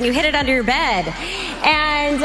and you hid it under your bed. And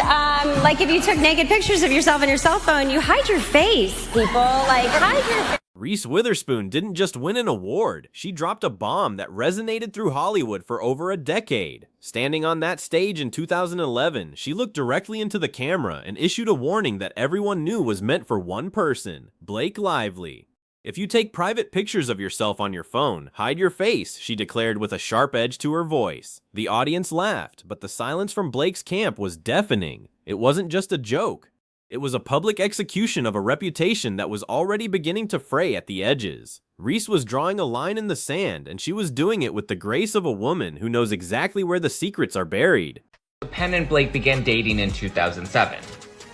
like if you took naked pictures of yourself on your cell phone, you hide your face, people. Like, hide your face. Reese Witherspoon didn't just win an award, she dropped a bomb that resonated through Hollywood for over a decade. Standing on that stage in 2011, she looked directly into the camera and issued a warning that everyone knew was meant for one person, Blake Lively. "If you take private pictures of yourself on your phone, hide your face," she declared with a sharp edge to her voice. The audience laughed, but the silence from Blake's camp was deafening. It wasn't just a joke. It was a public execution of a reputation that was already beginning to fray at the edges. Reese was drawing a line in the sand, and she was doing it with the grace of a woman who knows exactly where the secrets are buried. Penn and Blake began dating in 2007.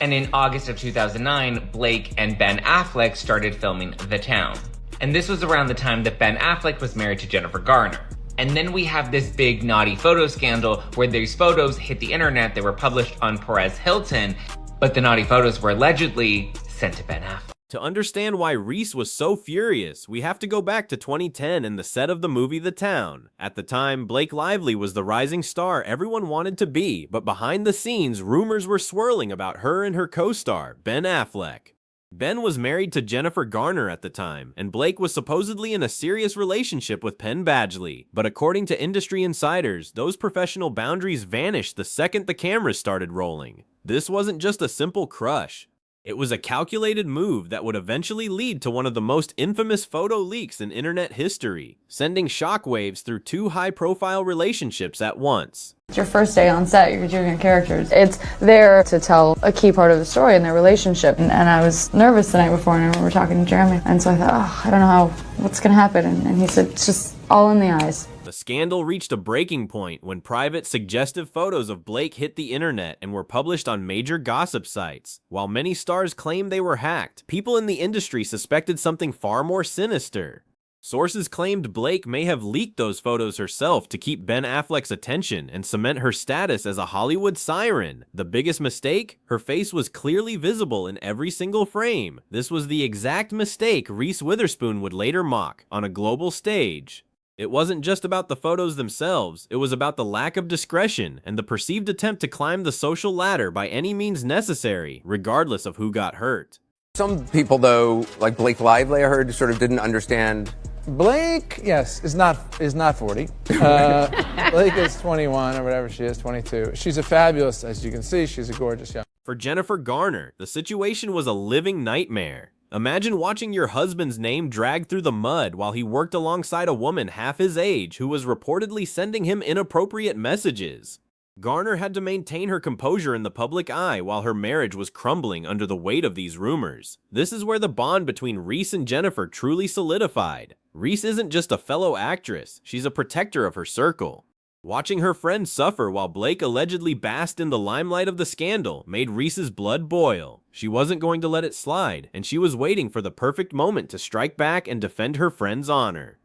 And in August of 2009, Blake and Ben Affleck started filming The Town. And this was around the time that Ben Affleck was married to Jennifer Garner. And then we have this big naughty photo scandal where these photos hit the internet. They were published on Perez Hilton, but the naughty photos were allegedly sent to Ben Affleck. To understand why Reese was so furious, we have to go back to 2010 and the set of the movie The Town. At the time, Blake Lively was the rising star everyone wanted to be, but behind the scenes, rumors were swirling about her and her co-star, Ben Affleck. Ben was married to Jennifer Garner at the time, and Blake was supposedly in a serious relationship with Penn Badgley. But according to industry insiders, those professional boundaries vanished the second the cameras started rolling. This wasn't just a simple crush. It was a calculated move that would eventually lead to one of the most infamous photo leaks in internet history, sending shockwaves through two high-profile relationships at once. It's your first day on set, you're doing your characters. It's there to tell a key part of the story in their relationship. And I was nervous the night before, and I remember talking to Jeremy. And so I thought, I don't know what's gonna happen. And he said, it's just all in the eyes. The scandal reached a breaking point when private, suggestive photos of Blake hit the internet and were published on major gossip sites. While many stars claimed they were hacked, people in the industry suspected something far more sinister. Sources claimed Blake may have leaked those photos herself to keep Ben Affleck's attention and cement her status as a Hollywood siren. The biggest mistake? Her face was clearly visible in every single frame. This was the exact mistake Reese Witherspoon would later mock on a global stage. It wasn't just about the photos themselves, it was about the lack of discretion and the perceived attempt to climb the social ladder by any means necessary, regardless of who got hurt. Some people, though, like Blake Lively, I heard, sort of didn't understand. Blake, yes, is not 40. Blake is 21 or whatever she is, 22. She's a fabulous, as you can see, she's a gorgeous young. For Jennifer Garner, the situation was a living nightmare. Imagine watching your husband's name dragged through the mud while he worked alongside a woman half his age who was reportedly sending him inappropriate messages. Garner had to maintain her composure in the public eye while her marriage was crumbling under the weight of these rumors. This is where the bond between Reese and Jennifer truly solidified. Reese isn't just a fellow actress, she's a protector of her circle. Watching her friends suffer while Blake allegedly basked in the limelight of the scandal made Reese's blood boil. She wasn't going to let it slide, and she was waiting for the perfect moment to strike back and defend her friend's honor.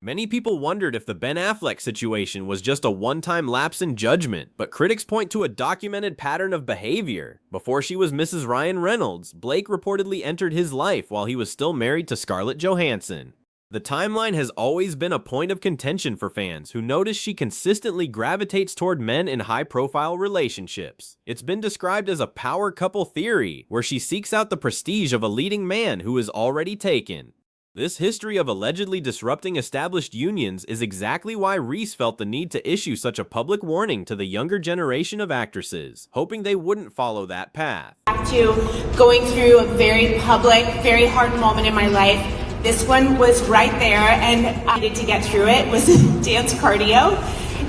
Many people wondered if the Ben Affleck situation was just a one-time lapse in judgment, but critics point to a documented pattern of behavior. Before she was Mrs. Ryan Reynolds, Blake reportedly entered his life while he was still married to Scarlett Johansson. The timeline has always been a point of contention for fans who notice she consistently gravitates toward men in high-profile relationships. It's been described as a power couple theory, where she seeks out the prestige of a leading man who is already taken. This history of allegedly disrupting established unions is exactly why Reese felt the need to issue such a public warning to the younger generation of actresses, hoping they wouldn't follow that path. Back to going through a very public, very hard moment in my life. This one was right there, and I needed to get through it. Was dance cardio.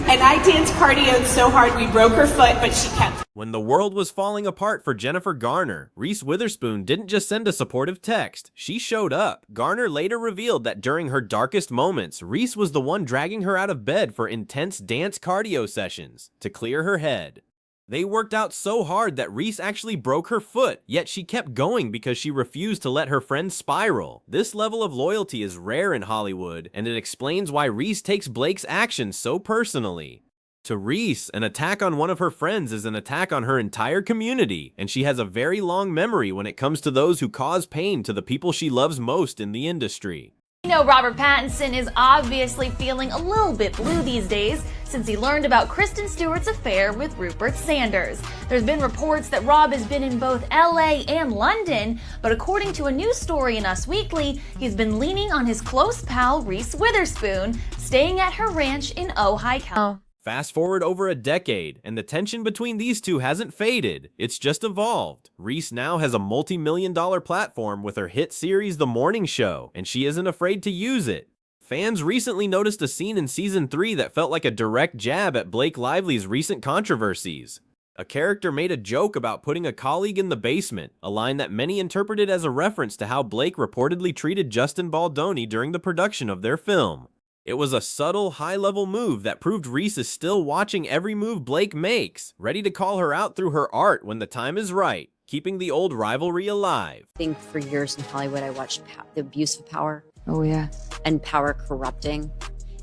And I danced cardio so hard we broke her foot, but she kept. When the world was falling apart for Jennifer Garner, Reese Witherspoon didn't just send a supportive text, she showed up. Garner later revealed that during her darkest moments, Reese was the one dragging her out of bed for intense dance cardio sessions to clear her head. They worked out so hard that Reese actually broke her foot, yet she kept going because she refused to let her friend spiral. This level of loyalty is rare in Hollywood, and it explains why Reese takes Blake's actions so personally. To Reese, an attack on one of her friends is an attack on her entire community, and she has a very long memory when it comes to those who cause pain to the people she loves most in the industry. You know, Robert Pattinson is obviously feeling a little bit blue these days since he learned about Kristen Stewart's affair with Rupert Sanders. There's been reports that Rob has been in both LA and London, but according to a news story in Us Weekly, he's been leaning on his close pal Reese Witherspoon, staying at her ranch in Ojai, California. Fast forward over a decade, and the tension between these two hasn't faded. It's just evolved. Reese now has a multi-million-dollar platform with her hit series The Morning Show, and she isn't afraid to use it. Fans recently noticed a scene in Season 3 that felt like a direct jab at Blake Lively's recent controversies. A character made a joke about putting a colleague in the basement, a line that many interpreted as a reference to how Blake reportedly treated Justin Baldoni during the production of their film. It was a subtle, high-level move that proved Reese is still watching every move Blake makes, ready to call her out through her art when the time is right, keeping the old rivalry alive. I think for years in Hollywood, I watched the abuse of power. Oh, yeah. And power corrupting.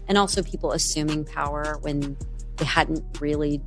And also people assuming power when they hadn't really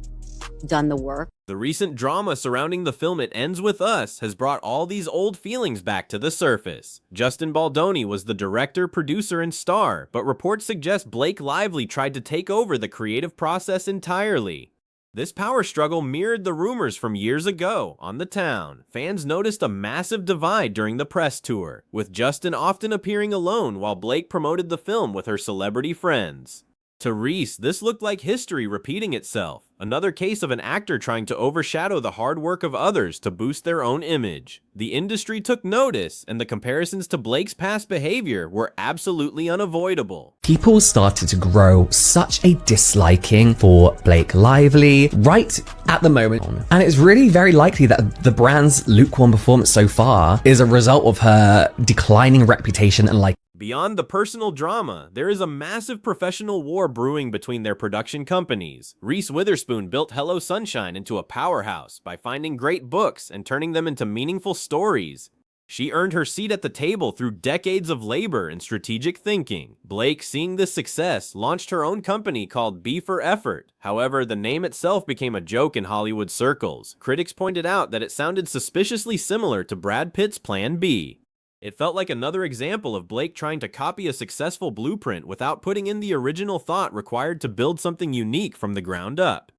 done the work. The recent drama surrounding the film It Ends With Us has brought all these old feelings back to the surface. Justin Baldoni was the director, producer, and star, but reports suggest Blake Lively tried to take over the creative process entirely. This power struggle mirrored the rumors from years ago on The Town. Fans noticed a massive divide during the press tour, with Justin often appearing alone while Blake promoted the film with her celebrity friends. To Reese, this looked like history repeating itself, another case of an actor trying to overshadow the hard work of others to boost their own image. The industry took notice, and the comparisons to Blake's past behavior were absolutely unavoidable. People started to grow such a disliking for Blake Lively right at the moment, and it's really very likely that the brand's lukewarm performance so far is a result of her declining reputation and Beyond the personal drama, there is a massive professional war brewing between their production companies. Reese Witherspoon built Hello Sunshine into a powerhouse by finding great books and turning them into meaningful stories. She earned her seat at the table through decades of labor and strategic thinking. Blake, seeing this success, launched her own company called B for Effort. However, the name itself became a joke in Hollywood circles. Critics pointed out that it sounded suspiciously similar to Brad Pitt's Plan B. It felt like another example of Blake trying to copy a successful blueprint without putting in the original thought required to build something unique from the ground up.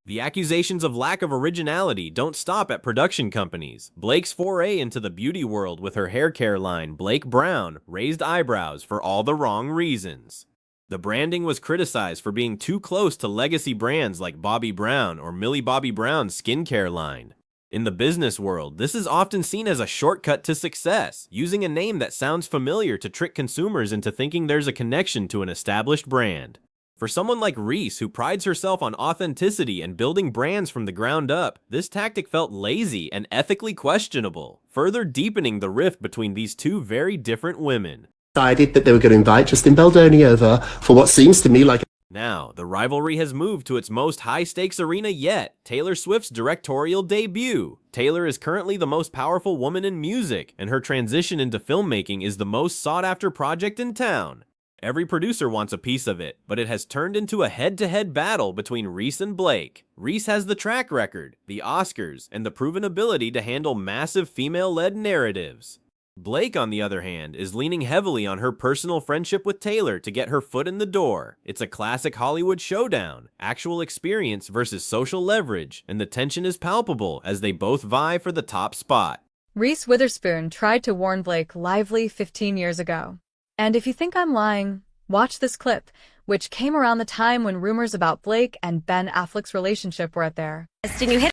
The accusations of lack of originality don't stop at production companies. Blake's foray into the beauty world with her hair care line, Blake Brown, raised eyebrows for all the wrong reasons. The branding was criticized for being too close to legacy brands like Bobbi Brown or Millie Bobby Brown's skincare line. In the business world, this is often seen as a shortcut to success, using a name that sounds familiar to trick consumers into thinking there's a connection to an established brand. For someone like Reese, who prides herself on authenticity and building brands from the ground up, this tactic felt lazy and ethically questionable, further deepening the rift between these two very different women. Decided that they were going to invite Justin Baldoni over for what seems to me like... Now, the rivalry has moved to its most high-stakes arena yet, Taylor Swift's directorial debut. Taylor is currently the most powerful woman in music, and her transition into filmmaking is the most sought-after project in town. Every producer wants a piece of it, but it has turned into a head-to-head battle between Reese and Blake. Reese has the track record, the Oscars, and the proven ability to handle massive female-led narratives. Blake, on the other hand, is leaning heavily on her personal friendship with Taylor to get her foot in the door. It's a classic Hollywood showdown, actual experience versus social leverage, and the tension is palpable as they both vie for the top spot. Reese Witherspoon tried to warn Blake Lively 15 years ago. And if you think I'm lying, watch this clip, which came around the time when rumors about Blake and Ben Affleck's relationship were at their...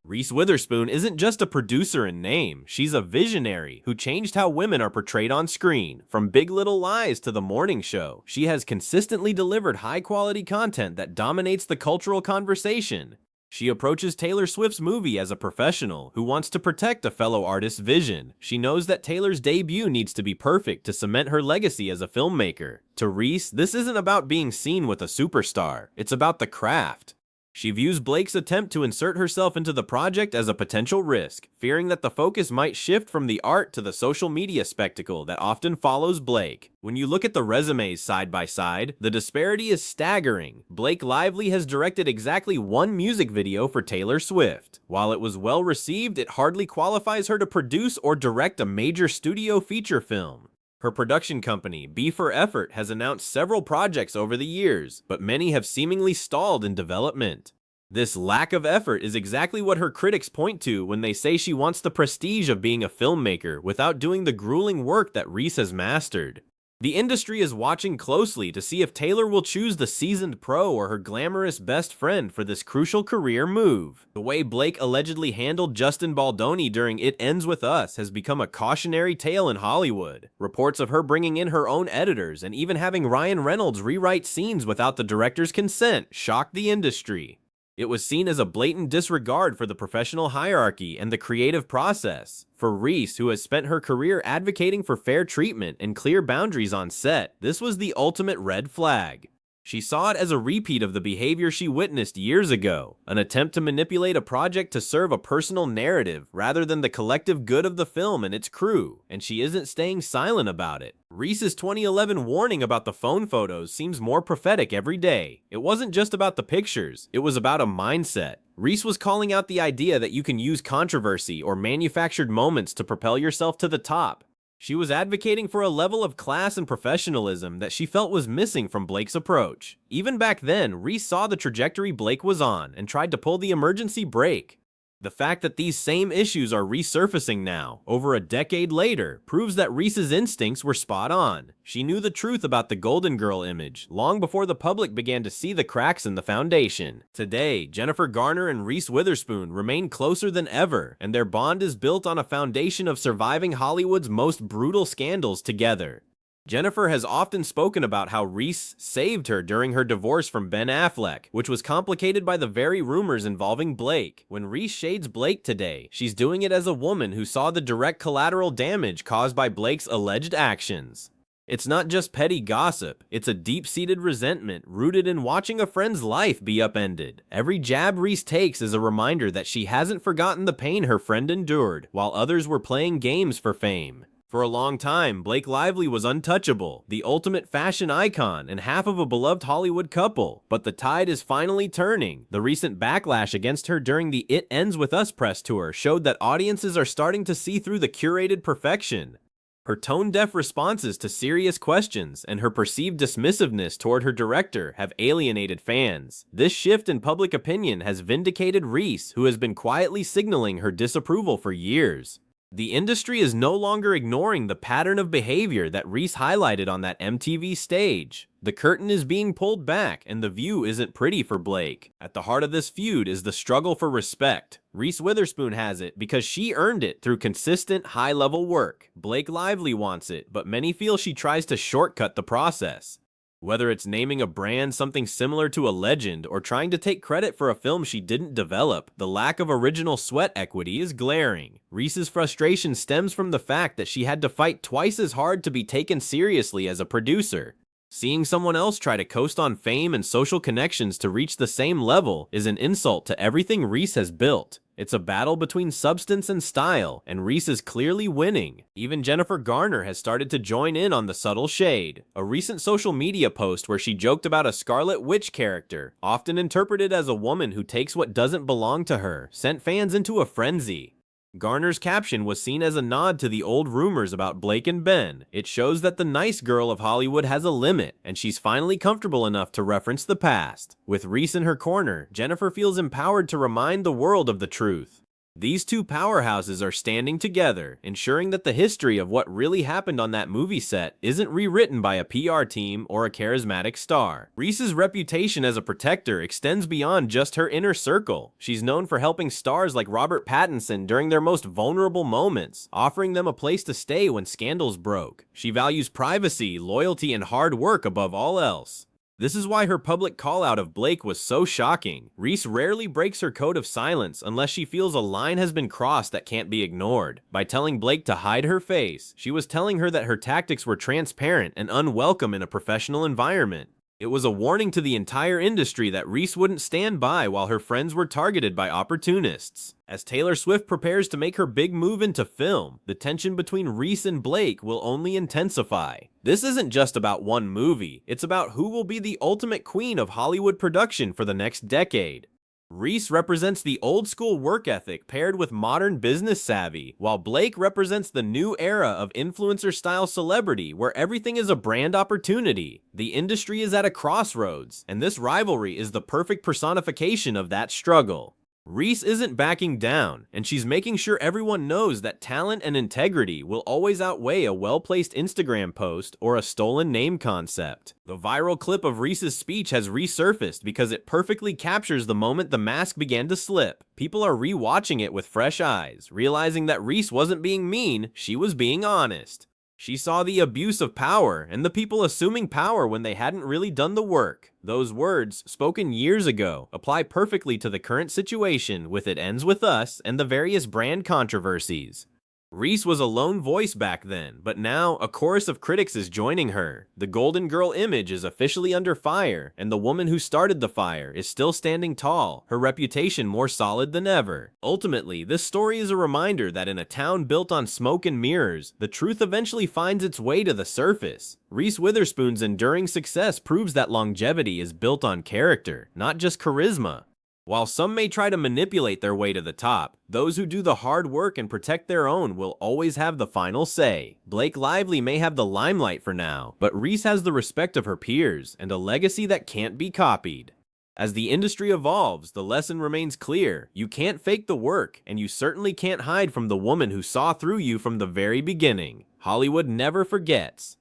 Reese Witherspoon isn't just a producer in name, she's a visionary who changed how women are portrayed on screen. From Big Little Lies to The Morning Show, she has consistently delivered high-quality content that dominates the cultural conversation. She approaches Taylor Swift's movie as a professional who wants to protect a fellow artist's vision. She knows that Taylor's debut needs to be perfect to cement her legacy as a filmmaker. To Reese, this isn't about being seen with a superstar, it's about the craft. She views Blake's attempt to insert herself into the project as a potential risk, fearing that the focus might shift from the art to the social media spectacle that often follows Blake. When you look at the resumes side by side, the disparity is staggering. Blake Lively has directed exactly one music video for Taylor Swift. While it was well received, it hardly qualifies her to produce or direct a major studio feature film. Her production company, B for Effort, has announced several projects over the years, but many have seemingly stalled in development. This lack of effort is exactly what her critics point to when they say she wants the prestige of being a filmmaker without doing the grueling work that Reese has mastered. The industry is watching closely to see if Taylor will choose the seasoned pro or her glamorous best friend for this crucial career move. The way Blake allegedly handled Justin Baldoni during It Ends With Us has become a cautionary tale in Hollywood. Reports of her bringing in her own editors and even having Ryan Reynolds rewrite scenes without the director's consent shocked the industry. It was seen as a blatant disregard for the professional hierarchy and the creative process. For Reese, who has spent her career advocating for fair treatment and clear boundaries on set, this was the ultimate red flag. She saw it as a repeat of the behavior she witnessed years ago, an attempt to manipulate a project to serve a personal narrative rather than the collective good of the film and its crew, and she isn't staying silent about it. Reese's 2011 warning about the phone photos seems more prophetic every day. It wasn't just about the pictures, it was about a mindset. Reese was calling out the idea that you can use controversy or manufactured moments to propel yourself to the top. She was advocating for a level of class and professionalism that she felt was missing from Blake's approach. Even back then, Reese saw the trajectory Blake was on and tried to pull the emergency brake. The fact that these same issues are resurfacing now, over a decade later, proves that Reese's instincts were spot on. She knew the truth about the Golden Girl image long before the public began to see the cracks in the foundation. Today, Jennifer Garner and Reese Witherspoon remain closer than ever, and their bond is built on a foundation of surviving Hollywood's most brutal scandals together. Jennifer has often spoken about how Reese saved her during her divorce from Ben Affleck, which was complicated by the very rumors involving Blake. When Reese shades Blake today, she's doing it as a woman who saw the direct collateral damage caused by Blake's alleged actions. It's not just petty gossip, it's a deep-seated resentment rooted in watching a friend's life be upended. Every jab Reese takes is a reminder that she hasn't forgotten the pain her friend endured, while others were playing games for fame. For a long time, Blake Lively was untouchable, the ultimate fashion icon and half of a beloved Hollywood couple. But the tide is finally turning. The recent backlash against her during the It Ends With Us press tour showed that audiences are starting to see through the curated perfection. Her tone-deaf responses to serious questions and her perceived dismissiveness toward her director have alienated fans. This shift in public opinion has vindicated Reese, who has been quietly signaling her disapproval for years. The industry is no longer ignoring the pattern of behavior that Reese highlighted on that MTV stage. The curtain is being pulled back, and the view isn't pretty for Blake. At the heart of this feud is the struggle for respect. Reese Witherspoon has it because she earned it through consistent, high-level work. Blake Lively wants it, but many feel she tries to shortcut the process. Whether it's naming a brand something similar to a legend or trying to take credit for a film she didn't develop, the lack of original sweat equity is glaring. Reese's frustration stems from the fact that she had to fight twice as hard to be taken seriously as a producer. Seeing someone else try to coast on fame and social connections to reach the same level is an insult to everything Reese has built. It's a battle between substance and style, and Reese is clearly winning. Even Jennifer Garner has started to join in on the subtle shade. A recent social media post where she joked about a Scarlet Witch character, often interpreted as a woman who takes what doesn't belong to her, sent fans into a frenzy. Garner's caption was seen as a nod to the old rumors about Blake and Ben. It shows that the nice girl of Hollywood has a limit, and she's finally comfortable enough to reference the past. With Reese in her corner, Jennifer feels empowered to remind the world of the truth. These two powerhouses are standing together, ensuring that the history of what really happened on that movie set isn't rewritten by a PR team or a charismatic star. Reese's reputation as a protector extends beyond just her inner circle. She's known for helping stars like Robert Pattinson during their most vulnerable moments, offering them a place to stay when scandals broke. She values privacy, loyalty, and hard work above all else. This is why her public call-out of Blake was so shocking. Reese rarely breaks her code of silence unless she feels a line has been crossed that can't be ignored. By telling Blake to hide her face, she was telling her that her tactics were transparent and unwelcome in a professional environment. It was a warning to the entire industry that Reese wouldn't stand by while her friends were targeted by opportunists. As Taylor Swift prepares to make her big move into film, the tension between Reese and Blake will only intensify. This isn't just about one movie, it's about who will be the ultimate queen of Hollywood production for the next decade. Reese represents the old-school work ethic paired with modern business savvy, while Blake represents the new era of influencer-style celebrity where everything is a brand opportunity. The industry is at a crossroads, and this rivalry is the perfect personification of that struggle. Reese isn't backing down, and she's making sure everyone knows that talent and integrity will always outweigh a well-placed Instagram post or a stolen name concept. The viral clip of Reese's speech has resurfaced because it perfectly captures the moment the mask began to slip. People are re-watching it with fresh eyes, realizing that Reese wasn't being mean, she was being honest. She saw the abuse of power and the people assuming power when they hadn't really done the work. Those words, spoken years ago, apply perfectly to the current situation with "It Ends With Us" and the various brand controversies. Reese was a lone voice back then, but now a chorus of critics is joining her. The Golden Girl image is officially under fire, and the woman who started the fire is still standing tall, her reputation more solid than ever. Ultimately, this story is a reminder that in a town built on smoke and mirrors, the truth eventually finds its way to the surface. Reese Witherspoon's enduring success proves that longevity is built on character, not just charisma. While some may try to manipulate their way to the top, those who do the hard work and protect their own will always have the final say. Blake Lively may have the limelight for now, but Reese has the respect of her peers and a legacy that can't be copied. As the industry evolves, the lesson remains clear. You can't fake the work, and you certainly can't hide from the woman who saw through you from the very beginning. Hollywood never forgets.